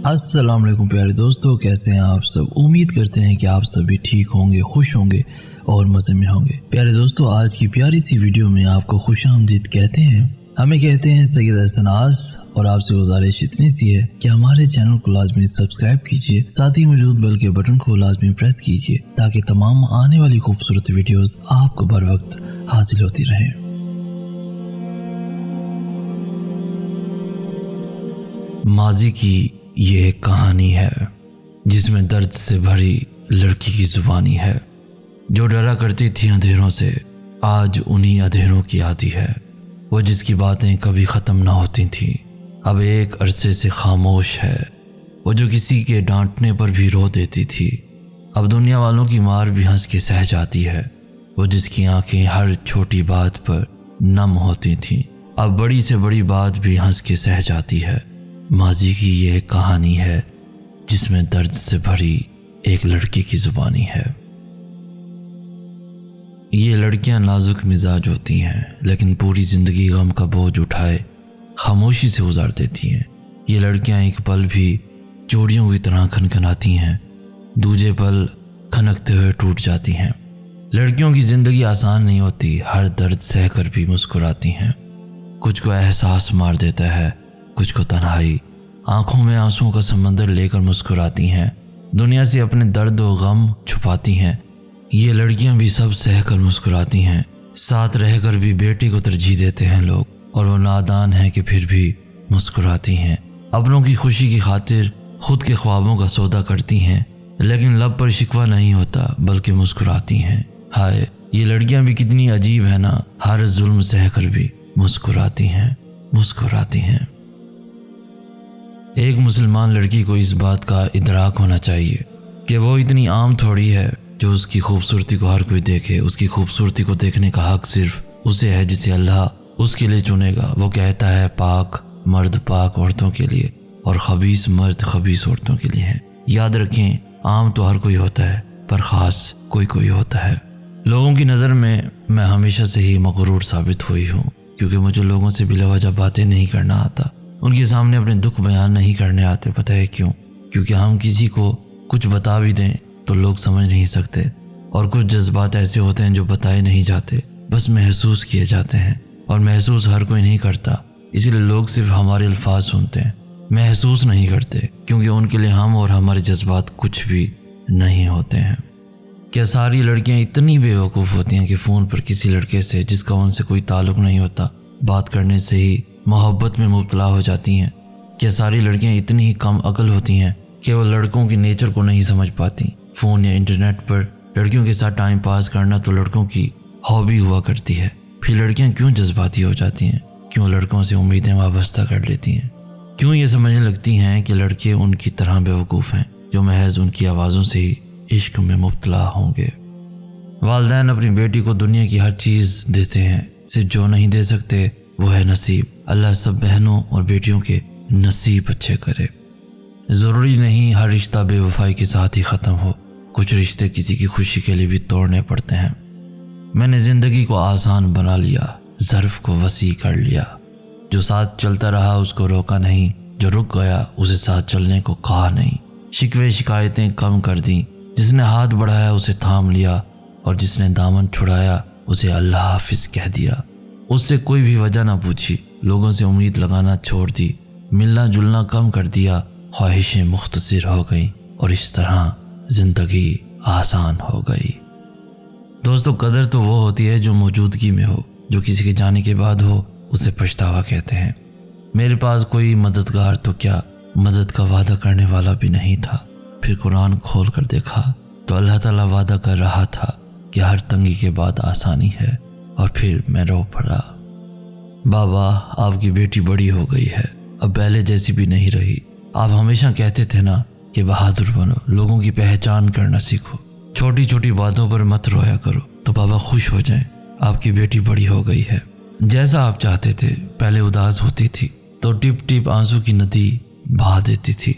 अस्सलाम वालेकुम प्यारे दोस्तों, कैसे हैं आप सब। उम्मीद करते हैं कि आप सभी ठीक होंगे, खुश होंगे और मज़े में होंगे। प्यारे दोस्तों, आज की प्यारी सी वीडियो में आपको खुशामदीद कहते हैं। हमें कहते हैं सैयद हसन आस, और आपसे गुजारिश इतनी सी है कि हमारे चैनल को लाजमी सब्सक्राइब कीजिए, साथ ही मौजूद बेल के बटन को लाजमी प्रेस कीजिए ताकि तमाम आने वाली खूबसूरत वीडियोस आपको बर वक्त हासिल होती रहें। माजी की ये एक कहानी है जिसमें दर्द से भरी लड़की की जुबानी है, जो डरा करती थी अंधेरों से, आज उन्हीं अंधेरों की आती है। वो जिसकी बातें कभी ख़त्म ना होती थीं, अब एक अरसे से खामोश है। वो जो किसी के डांटने पर भी रो देती थी, अब दुनिया वालों की मार भी हंस के सह जाती है। वो जिसकी आंखें हर छोटी बात पर नम होती थीं, अब बड़ी से बड़ी बात भी हंस के सह जाती है। माजी की ये एक कहानी है जिसमें दर्द से भरी एक लड़की की जुबानी है। ये लड़कियां नाजुक मिजाज होती हैं, लेकिन पूरी जिंदगी गम का बोझ उठाए खामोशी से गुजार देती हैं। ये लड़कियां एक पल भी चूड़ियों की तरह खनखनाती हैं, दूजे पल खनकते हुए टूट जाती हैं। लड़कियों की जिंदगी आसान नहीं होती, हर दर्द सह कर भी मुस्कुराती हैं। कुछ को एहसास मार देता है, कुछ को तन्हाई, आंखों में आंसुओं का समंदर लेकर मुस्कुराती हैं। दुनिया से अपने दर्द और गम छुपाती हैं। ये लड़कियां भी सब सह कर मुस्कुराती हैं, साथ रहकर भी बेटी को तरजीह देते हैं लोग, और वो नादान हैं कि फिर भी मुस्कुराती हैं। अपनों की खुशी की खातिर खुद के ख्वाबों का सौदा करती हैं, लेकिन लब पर शिकवा नहीं होता बल्कि मुस्कुराती हैं। हाय, ये लड़कियां भी कितनी अजीब है ना, हर जुल्म सह कर भी मुस्कुराती हैं। एक मुसलमान लड़की को इस बात का इदराक होना चाहिए कि वो इतनी आम थोड़ी है जो उसकी खूबसूरती को हर कोई देखे। उसकी खूबसूरती को देखने का हक सिर्फ उसे है जिसे अल्लाह उसके लिए चुनेगा। वो कहता है पाक मर्द पाक औरतों के लिए और खबीस मर्द खबीस औरतों के लिए है। याद रखें, आम तो हर कोई होता है, पर ख़ास कोई होता है। लोगों की नज़र में मैं हमेशा से ही मगरूर साबित हुई हूँ, क्योंकि मुझे लोगों से बिलावजह बातें नहीं करना आता, उनके सामने अपने दुख बयान नहीं करने आते। पता है क्यों? क्योंकि हम किसी को कुछ बता भी दें तो लोग समझ नहीं सकते, और कुछ जज्बात ऐसे होते हैं जो बताए नहीं जाते, बस महसूस किए जाते हैं, और महसूस हर कोई नहीं करता। इसलिए लोग सिर्फ हमारे अल्फाज सुनते हैं, महसूस नहीं करते, क्योंकि उनके लिए हम और हमारे जज्बात कुछ भी नहीं होते हैं। क्या सारी लड़कियां इतनी बेवकूफ़ होती हैं कि फ़ोन पर किसी लड़के से जिसका उनसे कोई ताल्लुक़ नहीं होता बात करने से ही मोहब्बत में मुब्तला हो जाती हैं? क्या सारी लड़कियां इतनी ही कम अकल होती हैं कि वो लड़कों की नेचर को नहीं समझ पाती? फ़ोन या इंटरनेट पर लड़कियों के साथ टाइम पास करना तो लड़कों की हॉबी हुआ करती है, फिर लड़कियां क्यों जज्बाती हो जाती हैं? क्यों लड़कों से उम्मीदें वाबस्ता कर लेती हैं? क्यों ये समझने लगती हैं कि लड़के उनकी तरह बेवकूफ़ हैं जो महज उनकी आवाज़ों से ही इश्क में मुब्तला होंगे? वालिदैन अपनी बेटी को दुनिया की हर चीज़ देते हैं, सिर्फ जो नहीं दे सकते वो है नसीब। अल्लाह सब बहनों और बेटियों के नसीब अच्छे करे। ज़रूरी नहीं हर रिश्ता बेवफाई के साथ ही ख़त्म हो, कुछ रिश्ते किसी की खुशी के लिए भी तोड़ने पड़ते हैं। मैंने ज़िंदगी को आसान बना लिया, ज़र्फ़ को वसी कर लिया। जो साथ चलता रहा उसको रोका नहीं, जो रुक गया उसे साथ चलने को कहा नहीं। शिकवे शिकायतें कम कर दी, जिसने हाथ बढ़ाया उसे थाम लिया, और जिसने दामन छुड़ाया उसे अल्लाह हाफिज़ कह दिया। उससे कोई भी वजह ना पूछी, लोगों से उम्मीद लगाना छोड़ दी, मिलना जुलना कम कर दिया, ख्वाहिशें मुख्तसर हो गई, और इस तरह ज़िंदगी आसान हो गई। दोस्तों, कदर तो वो होती है जो मौजूदगी में हो, जो किसी के जाने के बाद हो उसे पछतावा कहते हैं। मेरे पास कोई मददगार तो क्या, मदद का वादा करने वाला भी नहीं था। फिर कुरान खोल कर देखा तो अल्लाह ताला वादा कर रहा था कि हर तंगी के बाद आसानी है, और फिर मैं रो पड़ा। बाबा, आपकी बेटी बड़ी हो गई है, अब पहले जैसी भी नहीं रही। आप हमेशा कहते थे ना कि बहादुर बनो, लोगों की पहचान करना सीखो, छोटी छोटी बातों पर मत रोया करो तो बाबा खुश हो जाएं। आपकी बेटी बड़ी हो गई है, जैसा आप चाहते थे। पहले उदास होती थी तो टिप टिप आंसू की नदी बहा देती थी,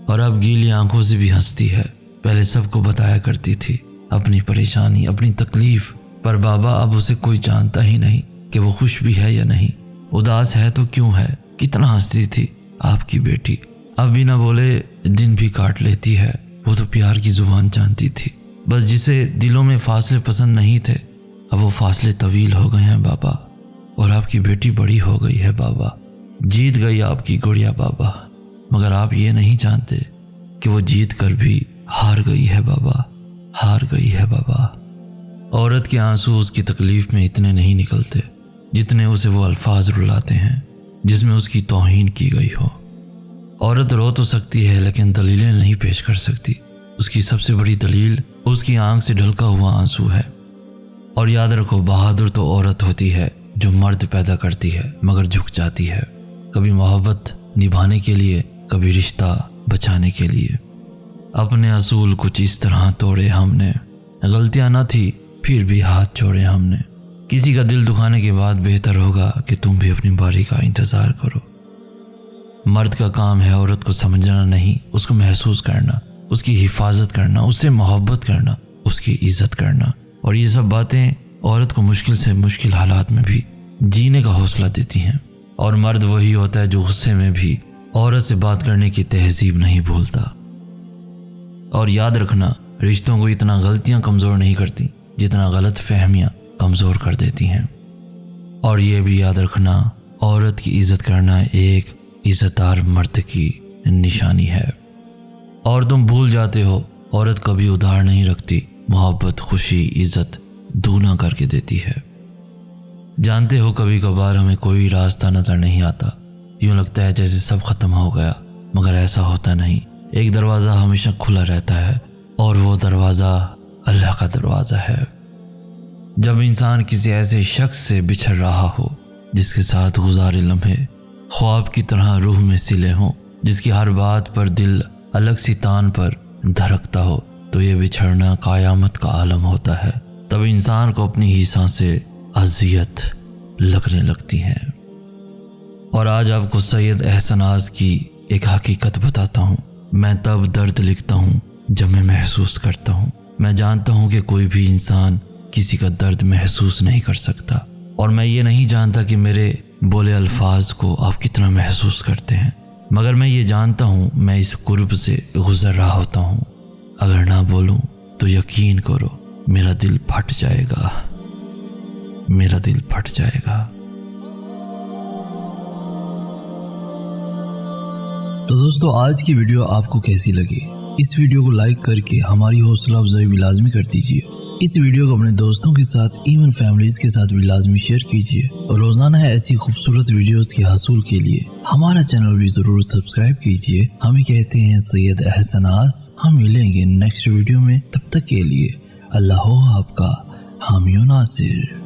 और अब गीली आंखों से भी हंसती है। पहले सबको बताया करती थी अपनी परेशानी, अपनी तकलीफ, पर बाबा अब उसे कोई जानता ही नहीं कि वो खुश भी है या नहीं, उदास है तो क्यों है। कितना हंसती थी आपकी बेटी, अब बिना बोले दिन भी काट लेती है। वो तो प्यार की जुबान जानती थी, बस जिसे दिलों में फासले पसंद नहीं थे, अब वो फासले तवील हो गए हैं बाबा। और आपकी बेटी बड़ी हो गई है बाबा, जीत गई आपकी गुड़िया बाबा। मगर आप ये नहीं जानते कि वो जीत कर भी हार गई है बाबा, हार गई है बाबा। औरत के आंसू उसकी तकलीफ में इतने नहीं निकलते जितने उसे वो अल्फाज रुलाते हैं जिसमें उसकी तौहीन की गई हो। औरत रो तो सकती है लेकिन दलीलें नहीं पेश कर सकती। उसकी सबसे बड़ी दलील उसकी आंख से ढलका हुआ आंसू है। और याद रखो, बहादुर तो औरत होती है जो मर्द पैदा करती है मगर झुक जाती है, कभी मोहब्बत निभाने के लिए, कभी रिश्ता बचाने के लिए। अपने असूल कुछ इस तरह तोड़े हमने, गलतियां न थी फिर भी हाथ छोड़े हमने। किसी का दिल दुखाने के बाद बेहतर होगा कि तुम भी अपनी बारी का इंतजार करो। मर्द का काम है औरत को समझना नहीं, उसको महसूस करना, उसकी हिफाजत करना, उससे मोहब्बत करना, उसकी इज्जत करना। और ये सब बातें औरत को मुश्किल से मुश्किल हालात में भी जीने का हौसला देती हैं। और मर्द वही होता है जो गुस्से में भी औरत से बात करने की तहजीब नहीं भूलता। और याद रखना, रिश्तों को इतना गलतियां कमज़ोर नहीं करती जितना गलत फहमियाँ कमज़ोर कर देती हैं। और ये भी याद रखना, औरत की इज्जत करना एक इज्जतदार मर्द की निशानी है। और तुम भूल जाते हो, औरत कभी उधार नहीं रखती, मोहब्बत, खुशी, इज्जत दूना करके देती है। जानते हो, कभी कभार हमें कोई रास्ता नजर नहीं आता, यूं लगता है जैसे सब खत्म हो गया, मगर ऐसा होता नहीं। एक दरवाज़ा हमेशा खुला रहता है और वो दरवाज़ा अल्लाह का दरवाज़ा है। जब इंसान किसी ऐसे शख्स से बिछड़ रहा हो जिसके साथ गुजारे लम्हे ख्वाब की तरह रूह में सिले हों, जिसकी हर बात पर दिल अलग सी तान पर धड़कता हो, तो ये बिछड़ना क़यामत का आलम होता है। तब इंसान को अपनी ही सांसें अज़ियत लगने लगती हैं। और आज आपको सैयद एहसनाज की एक हकीकत बताता हूँ। मैं तब दर्द लिखता हूँ जब मैं महसूस करता हूँ। मैं जानता हूँ कि कोई भी इंसान किसी का दर्द महसूस नहीं कर सकता, और मैं ये नहीं जानता कि मेरे बोले अल्फाज को आप कितना महसूस करते हैं, मगर मैं ये जानता हूँ मैं इस कुर्ब से गुजर रहा होता हूँ। अगर ना बोलूँ तो यकीन करो मेरा दिल फट जाएगा, मेरा दिल फट जाएगा। तो दोस्तों, आज की वीडियो आपको कैसी लगी? इस वीडियो को लाइक करके हमारी हौसला अफजाई भी लाजमी कर dीजिए। इस वीडियो को अपने दोस्तों के साथ, इवन फैमिलीज के साथ भी लाजमी शेयर कीजिए। और रोजाना ऐसी खूबसूरत वीडियोस के हासिल के लिए हमारा चैनल भी जरूर सब्सक्राइब कीजिए। हमें कहते हैं सैयद एहसनाज। हम मिलेंगे नेक्स्ट वीडियो में, तब तक के लिए अल्लाह हो आपका हामी नासिर।